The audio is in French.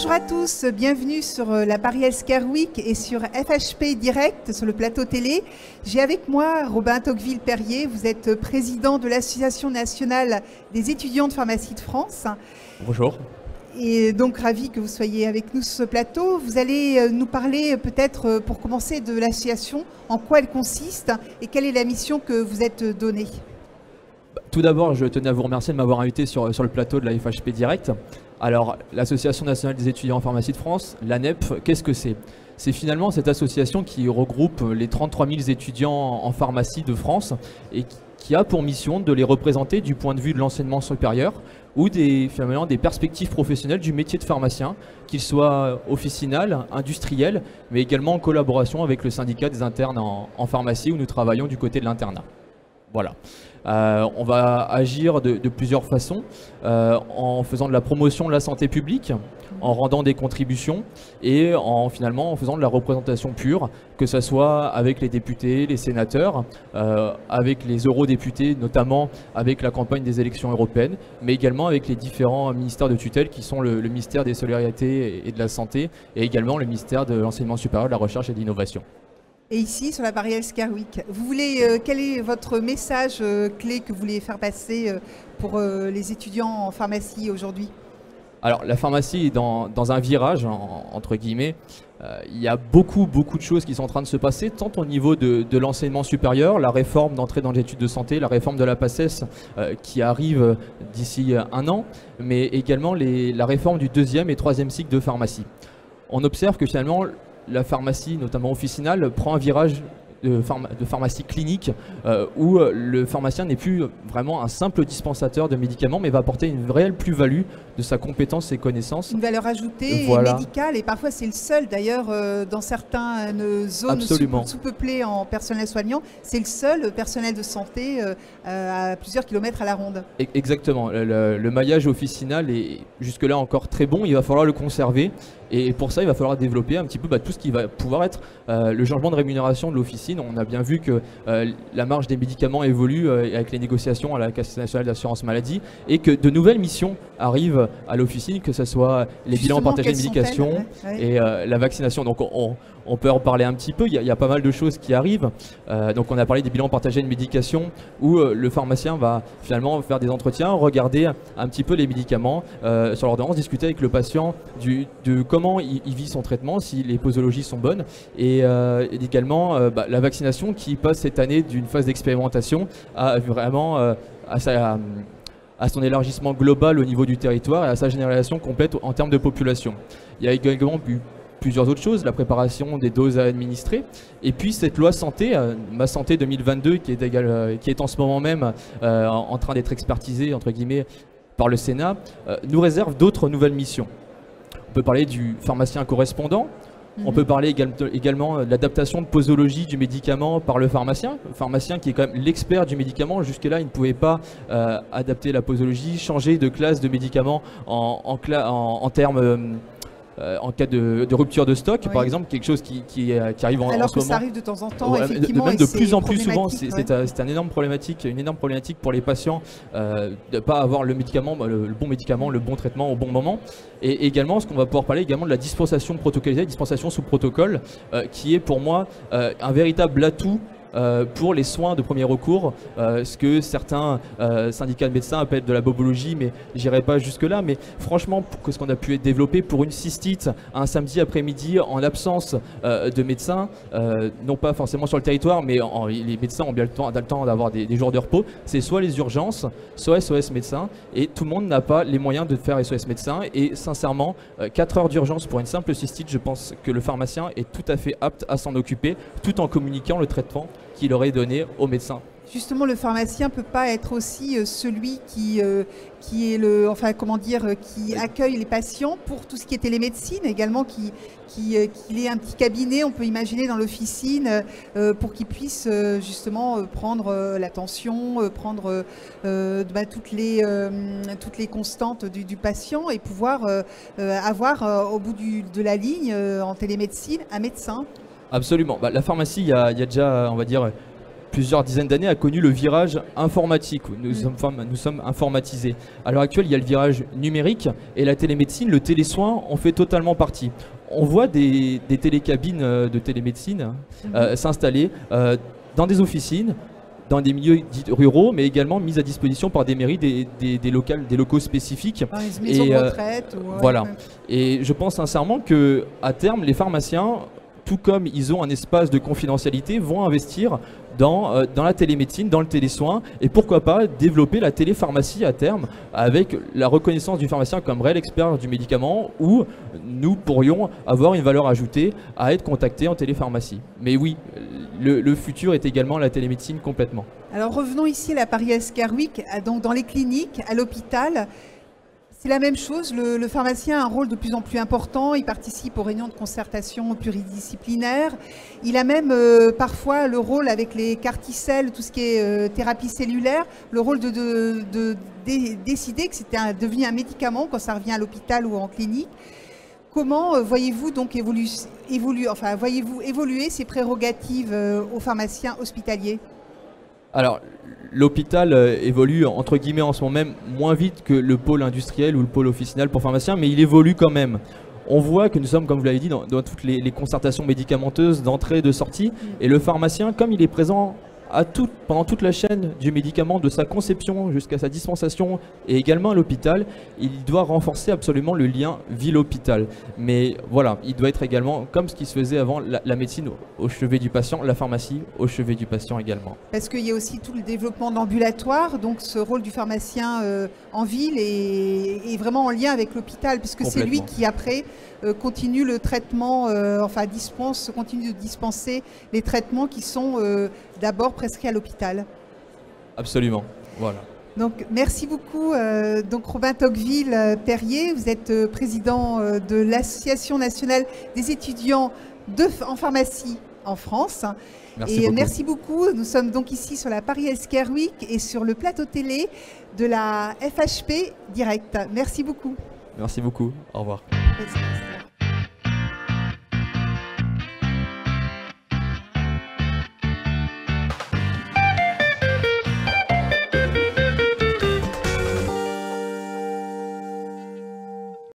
Bonjour à tous, bienvenue sur la Paris Healthcare Week et sur FHP Direct, sur le plateau télé. J'ai avec moi Robin Tocqueville-Perrier, vous êtes président de l'Association nationale des étudiants de pharmacie de France. Bonjour. Et donc ravi que vous soyez avec nous sur ce plateau. Vous allez nous parler peut-être pour commencer de l'association, en quoi elle consiste et quelle est la mission que vous êtes donnée. Tout d'abord, je tenais à vous remercier de m'avoir invité sur le plateau de la FHP Direct. Alors, l'Association nationale des étudiants en pharmacie de France, l'ANEP, qu'est-ce que c'est? C'est finalement cette association qui regroupe les 33 000 étudiants en pharmacie de France et qui a pour mission de les représenter du point de vue de l'enseignement supérieur ou finalement des perspectives professionnelles du métier de pharmacien, qu'il soit officinal, industriel, mais également en collaboration avec le syndicat des internes en pharmacie où nous travaillons du côté de l'internat. Voilà. On va agir de plusieurs façons, en faisant de la promotion de la santé publique, en rendant des contributions et finalement en faisant de la représentation pure, que ce soit avec les députés, les sénateurs, avec les eurodéputés, notamment avec la campagne des élections européennes, mais également avec les différents ministères de tutelle qui sont le ministère des Solidarités et de la Santé et également le ministère de l'Enseignement supérieur, de la Recherche et de l'Innovation. Et ici, sur la Paris Healthcare Week, quel est votre message clé que vous voulez faire passer pour les étudiants en pharmacie aujourd'hui? Alors, la pharmacie est dans un virage, entre guillemets. Il y a beaucoup de choses qui sont en train de se passer, tant au niveau de l'enseignement supérieur, la réforme d'entrée dans les études de santé, la réforme de la PACES qui arrive d'ici un an, mais également la réforme du 2e et 3e cycle de pharmacie. On observe que finalement, la pharmacie, notamment officinale, prend un virage de pharmacie clinique où le pharmacien n'est plus vraiment un simple dispensateur de médicaments mais va apporter une réelle plus-value de sa compétence et connaissance. Une valeur ajoutée voilà. Médicale et parfois c'est le seul d'ailleurs dans certaines zones sous-peuplées en personnel soignant, c'est le seul personnel de santé à plusieurs kilomètres à la ronde. Exactement, le maillage officinal est jusque-là encore très bon, il va falloir le conserver et pour ça il va falloir développer un petit peu tout ce qui va pouvoir être le changement de rémunération de l'officine. On a bien vu que la marge des médicaments évolue avec les négociations à la Caisse nationale d'assurance maladie et que de nouvelles missions arrivent à l'officine, que ce soit les bilans partagés de médication et la vaccination. Donc on peut en parler un petit peu, il y a pas mal de choses qui arrivent. Donc on a parlé des bilans partagés de médication où le pharmacien va finalement faire des entretiens, regarder un petit peu les médicaments sur l'ordonnance, discuter avec le patient de comment il vit son traitement, si les posologies sont bonnes et également la vaccination qui passe cette année d'une phase d'expérimentation à vraiment à son élargissement global au niveau du territoire et à sa généralisation complète en termes de population. Il y a également plusieurs autres choses, la préparation des doses à administrer et puis cette loi santé, Ma Santé 2022 qui est en ce moment même en train d'être expertisée entre guillemets par le Sénat, nous réserve d'autres nouvelles missions. On peut parler du pharmacien correspondant. On peut parler également de l'adaptation de posologie du médicament par le pharmacien qui est quand même l'expert du médicament. Jusque-là, il ne pouvait pas adapter la posologie, changer de classe de médicament en termes en cas de rupture de stock, par exemple, quelque chose qui arrive en ce moment. Alors que ça arrive de temps en temps, effectivement. Même de plus en plus souvent, c'est une énorme problématique pour les patients de ne pas avoir le médicament, le bon traitement au bon moment. Et également, ce qu'on va pouvoir parler également de la dispensation protocolarisée, dispensation sous protocole, qui est pour moi un véritable atout pour les soins de premier recours, ce que certains syndicats de médecins appellent de la bobologie, mais j'irai pas jusque là. Mais franchement, ce qu'on a pu développer pour une cystite un samedi après-midi en absence de médecins, non pas forcément sur le territoire, mais les médecins ont bien le temps d'avoir des jours de repos, c'est soit les urgences, soit SOS médecins, et tout le monde n'a pas les moyens de faire SOS médecins. Et sincèrement, 4 heures d'urgence pour une simple cystite, je pense que le pharmacien est tout à fait apte à s'en occuper, tout en communiquant le traitement qu'il aurait donné au médecin. Justement, le pharmacien peut pas être aussi celui qui est qui accueille les patients pour tout ce qui est télémédecine, également qu'il ait un petit cabinet, on peut imaginer dans l'officine, pour qu'il puisse justement prendre la tension, prendre toutes les constantes du patient et pouvoir avoir au bout de la ligne en télémédecine un médecin. Absolument. La pharmacie, il y a déjà, on va dire, plusieurs dizaines d'années, a connu le virage informatique. Nous sommes informatisés. À l'heure actuelle, il y a le virage numérique et la télémédecine, le télésoin en fait totalement partie. On voit des télécabines de télémédecine s'installer dans des officines, dans des milieux dits ruraux, mais également mises à disposition par des mairies, des locaux spécifiques. Dans les maisons de retraite. Voilà. Et je pense sincèrement qu'à terme, les pharmaciens, tout comme ils ont un espace de confidentialité, vont investir dans la télémédecine, dans le télésoin, et pourquoi pas développer la télépharmacie à terme avec la reconnaissance du pharmacien comme réel expert du médicament, où nous pourrions avoir une valeur ajoutée à être contactés en télépharmacie. Mais oui, le futur est également la télémédecine complètement. Alors revenons ici à la Paris Healthcare Week, donc dans les cliniques, à l'hôpital. C'est la même chose, le pharmacien a un rôle de plus en plus important, il participe aux réunions de concertation pluridisciplinaires, il a même parfois le rôle avec les carticelles, tout ce qui est thérapie cellulaire, le rôle de décider que c'était devenu un médicament quand ça revient à l'hôpital ou en clinique. Comment voyez-vous donc voyez-vous évoluer ces prérogatives aux pharmaciens hospitaliers ? Alors, l'hôpital évolue entre guillemets en ce moment même moins vite que le pôle industriel ou le pôle officinal pour pharmaciens, mais il évolue quand même. On voit que nous sommes, comme vous l'avez dit, dans toutes les concertations médicamenteuses d'entrée et de sortie, et le pharmacien, comme il est présent pendant toute la chaîne du médicament, de sa conception jusqu'à sa dispensation et également à l'hôpital, il doit renforcer absolument le lien ville-hôpital. Mais voilà, il doit être également, comme ce qui se faisait avant, la médecine au chevet du patient, la pharmacie au chevet du patient également. Parce qu'il y a aussi tout le développement d'ambulatoire, donc ce rôle du pharmacien en ville est vraiment en lien avec l'hôpital, puisque c'est lui qui après continue le traitement, continue de dispenser les traitements qui sont d'abord prescrits à l'hôpital. Absolument, voilà. Donc merci beaucoup donc Robin Tocqueville-Perrier, vous êtes président de l'Association nationale des étudiants en pharmacie en France. Merci beaucoup. Nous sommes donc ici sur la Paris Healthcare Week et sur le plateau télé de la FHP Direct. Merci beaucoup. Merci beaucoup. Au revoir. Merci.